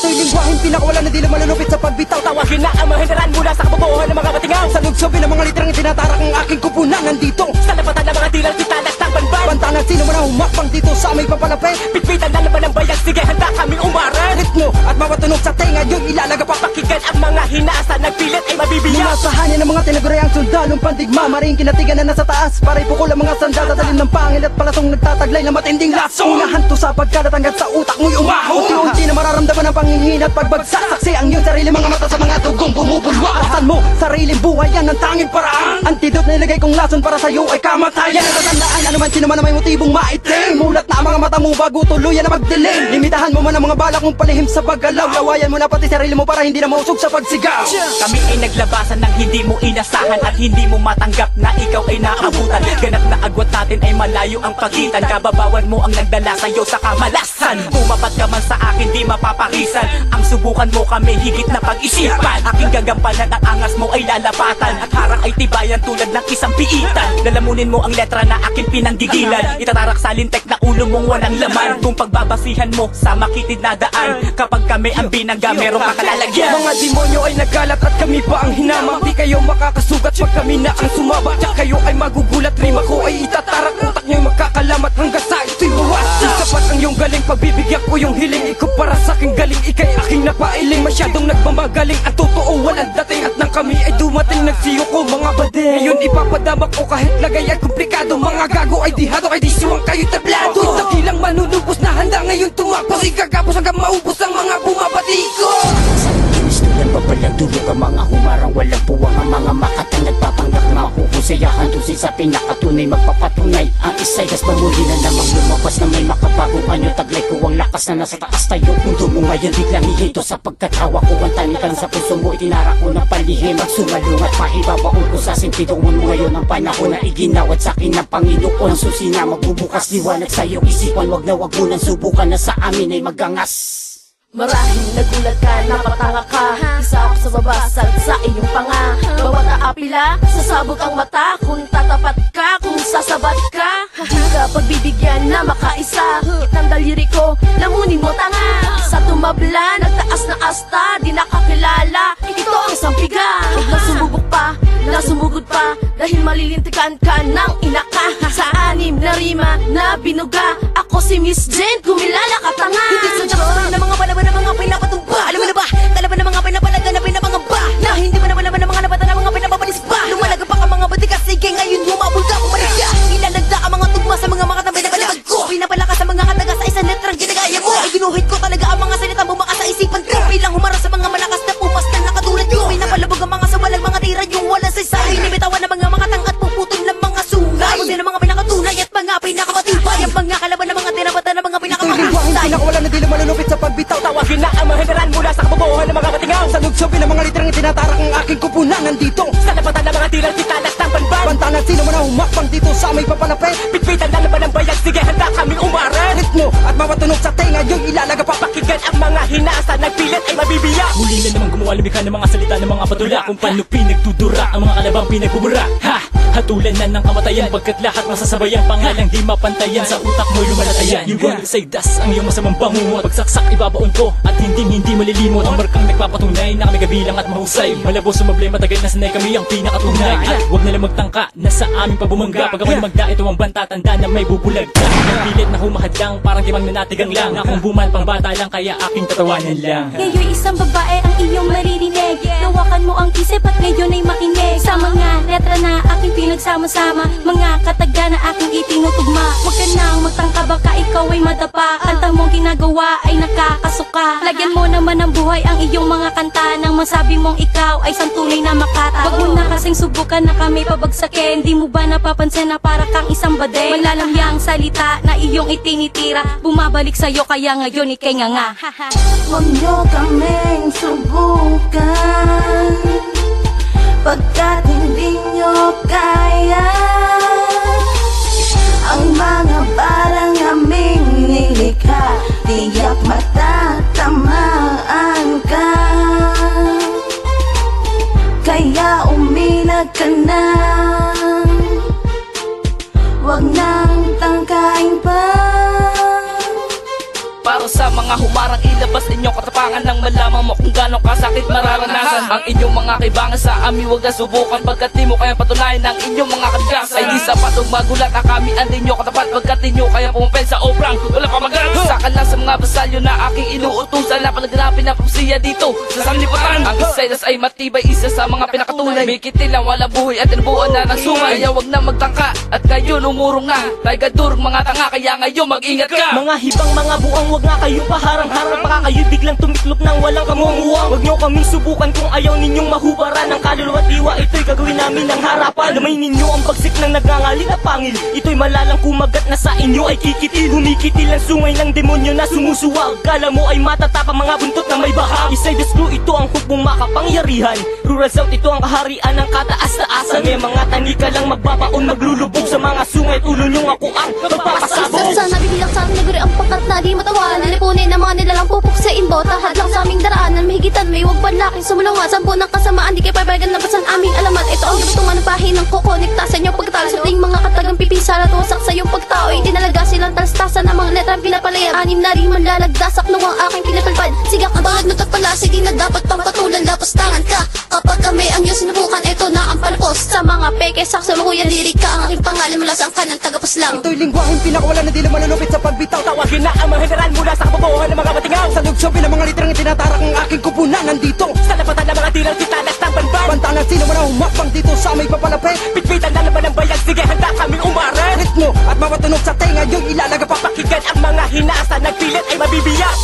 ito'y lingwahin, pinakawala na di lang malulupit sa pagbitaw. Tawagin na ang mga henderan mula sa kabubuhan ng mga batingaw. Sa lugsobin ng mga literang itinatarak ang aking kupunan nandito. Sa lapatan ng mga dilang titalas ng banban. Bantangan sino man ang humapang dito sa aming papalapit. Pitpitan na naman ang bayag, sige handa kaming umaran. Ritmo at mapatunog sa tenga yung ilalaga pa. Pakinggan ang mga hinasa, nagpilit ay mabibiyak. Mga sahanin ng mga tinaguriang sundalong pandigma, maring kinatigan na nasa taas. Para ipukul ang mga sandal, dadalim ng pangil at palasong nagtataglay na matinding laso. Unahan to sa pagkalat hanggang sa utak mo'y umaho. Unti-unti na mararamdaman ang panghihina at pagbagsak. Saksi ang iyong sarili, mga mata sa mga dugong bumubulwa. Asan mo, sariling buhay, yan ang tanging paraan. Antidote na ilagay kong lason para sa'yo ay kamatayan. Natatandaan, ano man sino man na may motibong maitim. Mulat na ang mga mata mo bago tuluyan na magdilim. Limitahan mo man ang mga balak mong palihim sa paggalaw. Lawayan mo na pati sarili mo para hindi na mausog sa pagsigaw. Kami ay naglabasan ng hindi mo inasahan at hindi mo matanggap na ikaw ay naabutan. Ganap na agwat natin ay malayo ang pagitan. Kababawan mo ang nagdala sa'yo sa kamalasan. Pumapat ka man sa akin di mapaparisan. Ang subukan mo kami higit na pag-isipan. Aking gagampanan ang angas mo ay lalapatan. At harang ay tibayan tulad ng isang piitan. Lalamunin mo ang letra na akin pinanggigilan. Itatarak sa lintek na ulo mong walang laman. Kung pagbabasihan mo sa makitid na daan. Kapag kami ang binangga merong kakalalagyan. Mga demonyo ay nagalat at kami pa ang hinama. Di kayo makakasugat pag kami na ang sumaba. Tsak kayo ay magugulat, rima ko ay itatarak. Utak nyo'y magkakalamat hanggang sa ito'y mawasa. Sapat ang iyong galing, pagbibigyan ko yung hiling. Ikaw para sa'king galing, ikay aking napailing. Masyadong nagmamagaling, ang totoo walang dating. At nang kami ay dumating, nagsiyo ko mga bading. Ngayon ipapadamak ko kahit lagay ay komplikado. Mga gago ay dihado, ay di siwang kayo'y tablado. Dakilang manunubos na handa ngayon tumakbo. Igagapos hanggang maubos ang mga bumabatikos. Yan pa palang dulo ka mga humarang walang puwang. Ang mga makatang nagpapanggap na makuhusayahan doon sa pinakatunay magpapatunay. Ang isa'y gas mamuli na namang lumabas na may makapagong anyo. Taglay ko ang lakas na nasa taas tayo. Mundo mo ngayon biglang hihito sapagkat hawa ko ang tanik ka sa puso mo. Itinara ko ng palihim magsumalung at mahibabaon ko sa sintidungan mo ngayon. Ang panahon na iginawat sa akin ng Panginoon. Ang susi na magbubukas liwanag sa iyong isipan. Wag na wag mo nang subukan na sa amin ay magangas. Marahil nagulat ka, napatanga ka. Isa ako sa babasag sa iyong panga. Bawat aapila, sasabog ang mata. Kung tatapat ka, kung sasabat ka. Di ka pagbibigyan na makaisa. Kitang daliri ko, lamunin mo tanga. Sa tumabla, nagtaas na asta. Di nakakilala, ito ang sampiga. Huwag na sumubok pa, na sumugod pa. Dahil malilintikan ka ng inaka. Sa anim na rima na binuga. Ako si Miss Jen, kumilala ka tanga. Hindi sa Diyos na mga balaban ng mga pinapatumba. Alam mo na ba? Kalaban ng mga pinapalaga na pinapangamba. Na hindi mo naman ng mga nabata ng mga pinapapalis pa. Lumalaga pa ka mga batikas. Sige ngayon humabol ka pumalig ka. Ilalagda ang mga tugma sa mga makatambay na kalabag ko. Pinapalakas sa mga kataga sa isang letrang ginagaya mo. Ay ginuhit ko talaga ang mga salita mo baka sa isipan ko. Bilang humara sa mga malakas na pupas na nakatulad ko. Pinapalabog ang mga sawalang mga tira yung wala sa isa. Binibitawan ng mga makatang at puputol ng mga sungay. Kung ng mga pinakatunay at mga pinakamatibay. Ang mga kalaban ng mga tinabata ng mga pinakamakasay. Pinakawala na di lang malulupit sa pagbitaw. Tawagin na ang mga henderan mula sa kabubuhan ng mga batingaw. Sa lugsobin ng mga literang itinatarak ang aking kupunan nandito. Sa lapatan ng mga dilang titalas ng banban. Bantangan sino man ang humapang dito sa aming papalapit. Pitpitan na naman ang bayag, sige handa kaming umaran. Ritmo at mapatunog sa tenga yung ilalaga pa. Pakinggan ang mga hinasa, nagpilit ay mabibiyak. Muli na naman gumawa lumikha ng mga salita ng mga patula. Kung paano pinagdudura ang mga kalabang pinagbubura. Ha! Hatulan na ng kamatayan pagkat lahat masasabayan. Pangalang di mapantayan sa utak mo'y lumalatayan. You wanna say das ang iyong masamang bangungot. Pagsaksak ibabaon ko at hindi malilimot. Ang markang nagpapatunay na kami kabilang at mahusay. Malabo sumablay matagal na sanay kami ang pinakatunay. At huwag na lang magtangka na sa aming pabumangga. Pag ako'y magda ito ang banta, tanda na may bubulag ka. Pilit na humahad lang parang timang nanatigang lang. Akong buman pang bata lang kaya aking tatawanan lang. Ngayon isang babae ang iyong maririnig. Nawakan mo ang isip at ngayon ay makinig sa mga letra na aking pinagsama-sama. Mga kataga na aking itinutugma. Huwag ka nang magtangka baka ikaw ay madapa. Kanta mong ginagawa ay nakakasuka. Lagyan mo naman ng buhay ang iyong mga kanta. Nang masabi mong ikaw ay santunay na makata. Huwag mo na kasing subukan na kami pabagsakin. Di mo ba napapansin na para kang isang bade? Malalamyang salita na iyong itinitira. Bumabalik sa'yo kaya ngayon ikay nga. Huwag nyo kaming subukan pagkat hindi nyo kaya. Ang mga parang aming nilikha, tiyak matatamaan ka. Kaya umilag ka na, wag nang tangkain pa. Para sa mga mga humarang ilabas inyong katapangan nang malaman mo kung gano'ng kasakit mararanasan ang inyong mga kaibangan sa amin. Huwag na subukan pagkat di mo kayang patunayan ang inyong mga kalikasan. Ay di sapat o magulat ang kami ang di nyo katapat pagkat di nyo kayang pumapel sa obrang wala pa magalang. Sakan lang sa mga basalyo na aking inuutusan na palaganapin na pupsiya dito sa sanlibutan. Ang Isailas ay matibay, isa sa mga pinakatunay. May kitil lang wala buhay at tinubuan na ng sungay. Kaya wag na magtangka at kayo umurong na. Tayo gadurong mga tanga kaya ngayon mag-ingat ka. Mga hibang mga buang, wag nga kayo paharang-harang. Baka kayo biglang tumiklop nang walang kamunguang. Wag nyo kaming subukan kung ayaw ninyong mahubaran. Ang kaluluwa at diwa, ito'y gagawin namin ng harapan. Lamay ninyo ang bagsik ng nagngangaling na pangil. Ito'y malalang kumagat na sa inyo ay kikitil. Humikitil ang sungay ng demonyo na sumusuwag. Kala mo ay matatapang mga buntot na may bahag. Isay Descrew, ito ang hukbong makapangyarihan. Rural South, ito ang kaharian ng kataas-taasan. May mga tanika lang magbabaon, maglulubog sa mga sungay. Ulo nyo ako ang magpapasabog. Sana bibilang sa aming naguri ang pagkat na di matawanan. Nilipunin ng mga nilalang pupok sa inbo. Tahad lang sa aming daraanan. Mahigitan, may huwag banlaking sumulungan. Sampu ng kasamaan, di kayo pabaygan na basan aming alamat. Ito ang gabitungan ng bahin ng kukonekta sa inyong pagtalo. Sa ting mga katagang pipisa na tuwasak sa iyong pagtao. Itinalaga silang talastasan ng mga letrang pinapalaya. Anim na rin manlalagdasak nung ang aking pinapalpad. Sigak ang tulad ng tagpalasig, di na dapat pang patulan. Lapastangan ka kapag kami ang iyong sinubukan. Ito na ang palpos sa mga peke. Saksa mo kuya lirika ang aking pangalan mula sa angkan ng tagapaslang. Ito'y lingwaheng pinakawala na di na malulupit sa pagbitaw. Tawagin na ang mga general mula sa kabubuhan ng mga batingaw. Sa lugsob ng mga literang itinatarak ang aking kupunan nandito. Sa lapatan ng mga tilang titalas ng banban. Banta ng sino man ang humakbang dito sa may papalapit. Pitpitan na naman ang bayag, sige handa kaming umaran. Ritmo at mapatunog sa tenga yung ilalaga pa. Pakinggan ang mga hinasa, nagpilit ay mabibiyak.